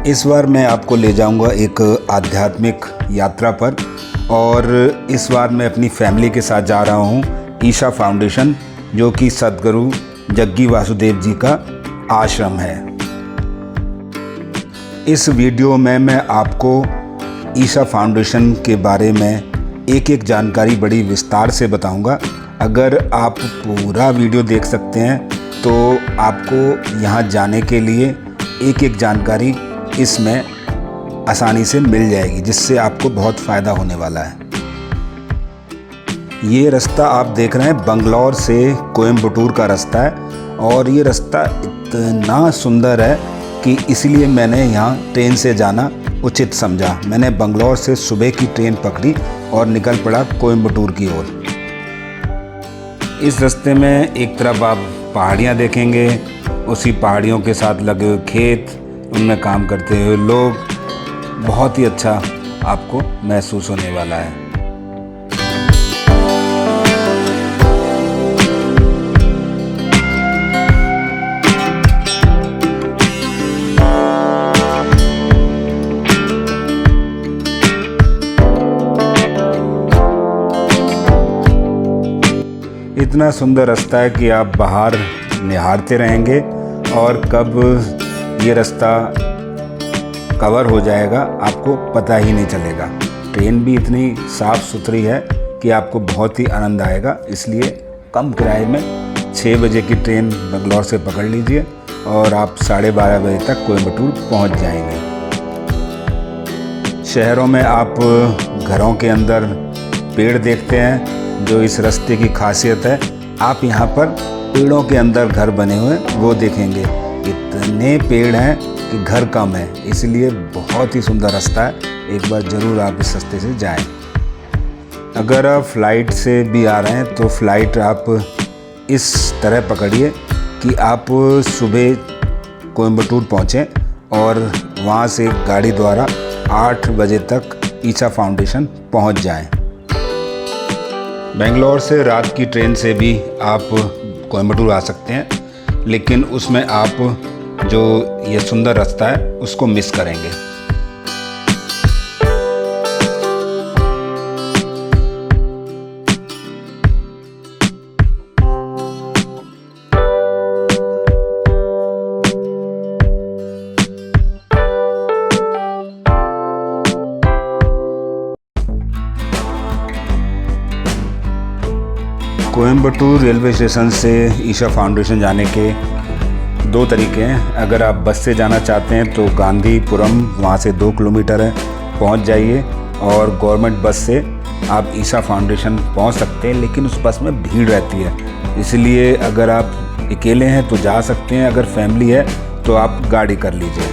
इस बार मैं आपको ले जाऊंगा एक आध्यात्मिक यात्रा पर, और इस बार मैं अपनी फैमिली के साथ जा रहा हूं ईशा फाउंडेशन, जो कि सद्गुरु जग्गी वासुदेव जी का आश्रम है। इस वीडियो में मैं आपको ईशा फाउंडेशन के बारे में एक एक जानकारी बड़ी विस्तार से बताऊंगा। अगर आप पूरा वीडियो देख सकते हैं तो आपको यहाँ जाने के लिए एक एक जानकारी इसमें आसानी से मिल जाएगी, जिससे आपको बहुत फ़ायदा होने वाला है। ये रास्ता आप देख रहे हैं बंगलौर से कोयम्बटूर का रास्ता है, और ये रास्ता इतना सुंदर है कि इसलिए मैंने यहाँ ट्रेन से जाना उचित समझा। मैंने बंगलौर से सुबह की ट्रेन पकड़ी और निकल पड़ा कोयम्बटूर की ओर। इस रास्ते में एक तरफ आप पहाड़ियाँ देखेंगे, उसी पहाड़ियों के साथ लगे हुए खेत, उनमें काम करते हुए लोग, बहुत ही अच्छा आपको महसूस होने वाला है। इतना सुंदर रास्ता है कि आप बाहर निहारते रहेंगे, और कब ये रास्ता कवर हो जाएगा आपको पता ही नहीं चलेगा। ट्रेन भी इतनी साफ़ सुथरी है कि आपको बहुत ही आनंद आएगा। इसलिए कम किराए में 6 बजे की ट्रेन बंगलौर से पकड़ लीजिए और आप 12:30 बजे तक कोयम्बटूर पहुंच जाएंगे। शहरों में आप घरों के अंदर पेड़ देखते हैं, जो इस रास्ते की खासियत है। आप यहाँ पर पेड़ों के अंदर घर बने हुए वो देखेंगे। इतने पेड़ हैं कि घर कम है, इसलिए बहुत ही सुंदर रास्ता है। एक बार ज़रूर आप इस रास्ते से जाएं। अगर आप फ़्लाइट से भी आ रहे हैं तो फ़्लाइट आप इस तरह पकड़िए कि आप सुबह कोयम्बटूर पहुँचें और वहाँ से गाड़ी द्वारा 8 बजे तक ईशा फाउंडेशन पहुँच जाएं। बेंगलोर से रात की ट्रेन से भी आप कोयम्बटूर आ सकते हैं, लेकिन उसमें आप जो ये सुंदर रास्ता है उसको मिस करेंगे। कोयम्बटूर रेलवे स्टेशन से ईशा फाउंडेशन जाने के 2 तरीके हैं। अगर आप बस से जाना चाहते हैं तो गांधीपुरम, वहाँ से 2 किलोमीटर है, पहुँच जाइए, और गवर्नमेंट बस से आप ईशा फाउंडेशन पहुँच सकते हैं। लेकिन उस बस में भीड़ रहती है, इसलिए अगर आप अकेले हैं तो जा सकते हैं, अगर फैमिली है तो आप गाड़ी कर लीजिए।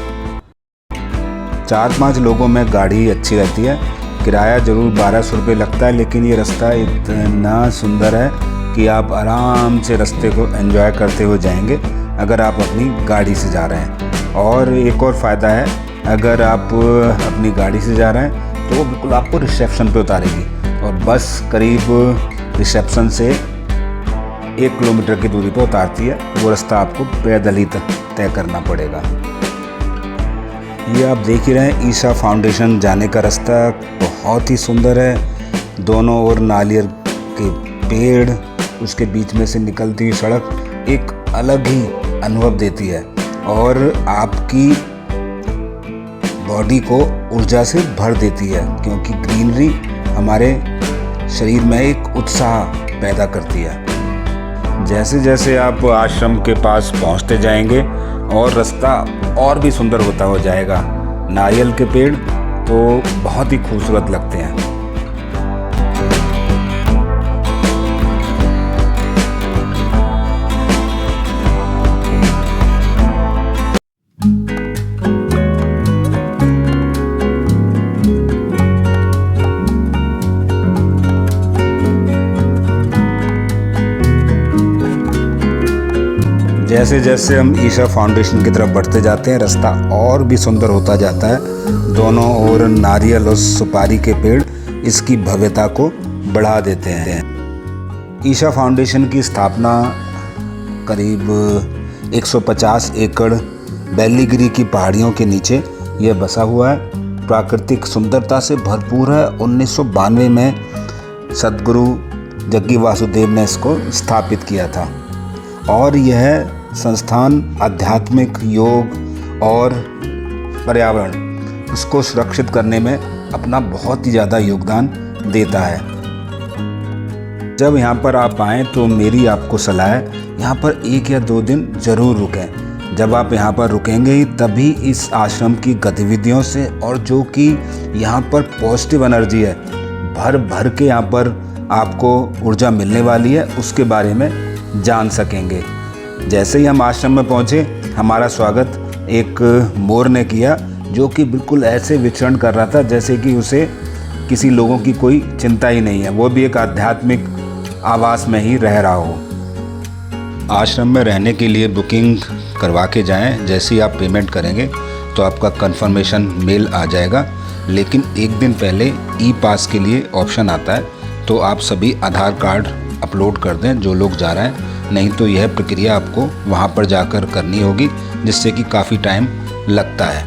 4-5 लोगों में गाड़ी अच्छी रहती है। किराया ज़रूर 1200 रुपये लगता है, लेकिन ये रास्ता इतना सुंदर है कि आप आराम से रास्ते को एंजॉय करते हुए जाएंगे अगर आप अपनी गाड़ी से जा रहे हैं। और एक और फ़ायदा है, अगर आप अपनी गाड़ी से जा रहे हैं तो वो बिल्कुल आपको रिसेप्शन पे उतारेगी, और बस करीब रिसेप्शन से 1 किलोमीटर की दूरी पर उतारती है। वो रास्ता आपको पैदल ही तय करना पड़ेगा। ये आप देख ही रहे हैं ईशा फाउंडेशन जाने का रास्ता बहुत ही सुंदर है। दोनों ओर नारियल के पेड़, उसके बीच में से निकलती हुई सड़क एक अलग ही अनुभव देती है, और आपकी बॉडी को ऊर्जा से भर देती है, क्योंकि ग्रीनरी हमारे शरीर में एक उत्साह पैदा करती है। जैसे जैसे आप आश्रम के पास पहुंचते जाएंगे और रास्ता और भी सुंदर होता हो जाएगा। नारियल के पेड़ तो बहुत ही खूबसूरत लगते हैं। जैसे जैसे हम ईशा फाउंडेशन की तरफ बढ़ते जाते हैं, रास्ता और भी सुंदर होता जाता है। दोनों ओर नारियल और सुपारी के पेड़ इसकी भव्यता को बढ़ा देते हैं। ईशा फाउंडेशन की स्थापना करीब 150 एकड़ बेलीगिरी की पहाड़ियों के नीचे यह बसा हुआ है, प्राकृतिक सुंदरता से भरपूर है। 1992 में सद्गुरु जग्गी वासुदेव ने इसको स्थापित किया था और यह संस्थान आध्यात्मिक, योग और पर्यावरण उसको सुरक्षित करने में अपना बहुत ही ज़्यादा योगदान देता है। जब यहाँ पर आप आएँ तो मेरी आपको सलाह है, यहाँ पर 1 या 2 दिन ज़रूर रुकें। जब आप यहाँ पर रुकेंगे ही तभी इस आश्रम की गतिविधियों से और जो कि यहाँ पर पॉजिटिव एनर्जी है, भर भर के यहाँ पर आपको ऊर्जा मिलने वाली है, उसके बारे में जान सकेंगे। जैसे ही हम आश्रम में पहुँचे, हमारा स्वागत एक मोर ने किया, जो कि बिल्कुल ऐसे विचरण कर रहा था जैसे कि उसे किसी लोगों की कोई चिंता ही नहीं है, वो भी एक आध्यात्मिक आवास में ही रह रहा हो। आश्रम में रहने के लिए बुकिंग करवा के जाएं। जैसे ही आप पेमेंट करेंगे तो आपका कंफर्मेशन मेल आ जाएगा, लेकिन 1 दिन पहले ई पास के लिए ऑप्शन आता है, तो आप सभी आधार कार्ड अपलोड कर दें जो लोग जा रहे हैं, नहीं तो यह प्रक्रिया आपको वहाँ पर जाकर करनी होगी, जिससे कि काफ़ी टाइम लगता है।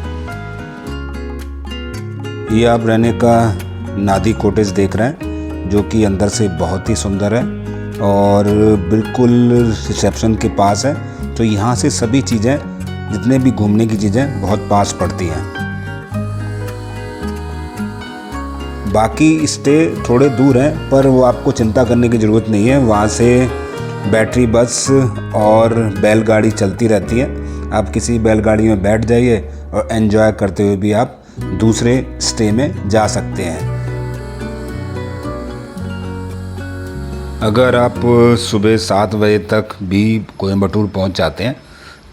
ये आप रहने का नादी कॉटेज देख रहे हैं, जो कि अंदर से बहुत ही सुंदर है और बिल्कुल रिसेप्शन के पास है, तो यहाँ से सभी चीज़ें, जितने भी घूमने की चीज़ें बहुत पास पड़ती हैं। बाकी स्टे थोड़े दूर हैं, पर वो आपको चिंता करने की ज़रूरत नहीं है। वहाँ से बैटरी बस और बैलगाड़ी चलती रहती है, आप किसी बैलगाड़ी में बैठ जाइए और एंजॉय करते हुए भी आप दूसरे स्टे में जा सकते हैं। अगर आप सुबह 7 बजे तक भी कोयम्बटूर पहुंच जाते हैं,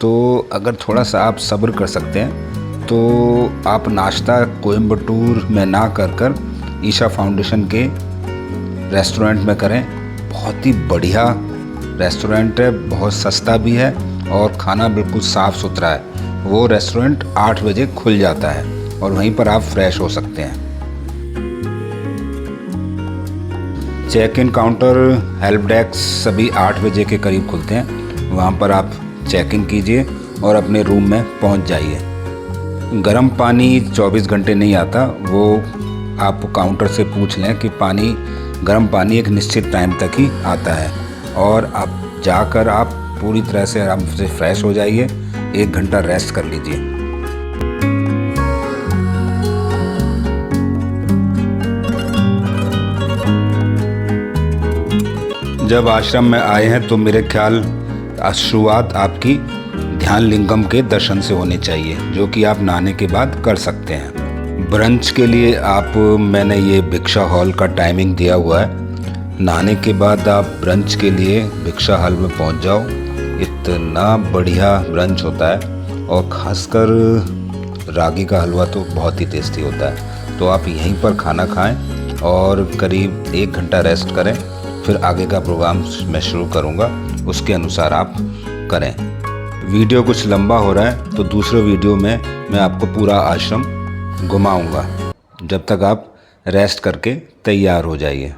तो अगर थोड़ा सा आप सब्र कर सकते हैं तो आप नाश्ता कोयम्बटूर में ना कर ईशा फाउंडेशन के रेस्टोरेंट में करें। बहुत ही बढ़िया रेस्टोरेंट है, बहुत सस्ता भी है और खाना बिल्कुल साफ़ सुथरा है। वो रेस्टोरेंट 8 बजे खुल जाता है और वहीं पर आप फ्रेश हो सकते हैं। Check in counter, help desk सभी 8 बजे के करीब खुलते हैं। वहाँ पर आप चेक इन कीजिए और अपने रूम में पहुँच जाइए। गर्म पानी 24 घंटे नहीं आता, वो आप काउंटर से पूछ लें कि गर्म पानी एक निश्चित टाइम तक ही आता है और आप जाकर आप पूरी तरह से आराम से फ्रेश हो जाइए। 1 घंटा रेस्ट कर लीजिए। जब आश्रम में आए हैं तो मेरे ख्याल शुरुआत आपकी ध्यान लिंगम के दर्शन से होनी चाहिए, जो कि आप नहाने के बाद कर सकते हैं। ब्रंच के लिए मैंने ये भिक्षा हॉल का टाइमिंग दिया हुआ है। नहाने के बाद आप ब्रंच के लिए भिक्षा हॉल में पहुंच जाओ। इतना बढ़िया ब्रंच होता है और ख़ासकर रागी का हलवा तो बहुत ही टेस्टी होता है। तो आप यहीं पर खाना खाएं और करीब 1 घंटा रेस्ट करें, फिर आगे का प्रोग्राम मैं शुरू करूंगा, उसके अनुसार आप करें। वीडियो कुछ लंबा हो रहा है तो दूसरे वीडियो में मैं आपको पूरा आश्रम घुमाऊंगा, जब तक आप रेस्ट करके तैयार हो जाइए।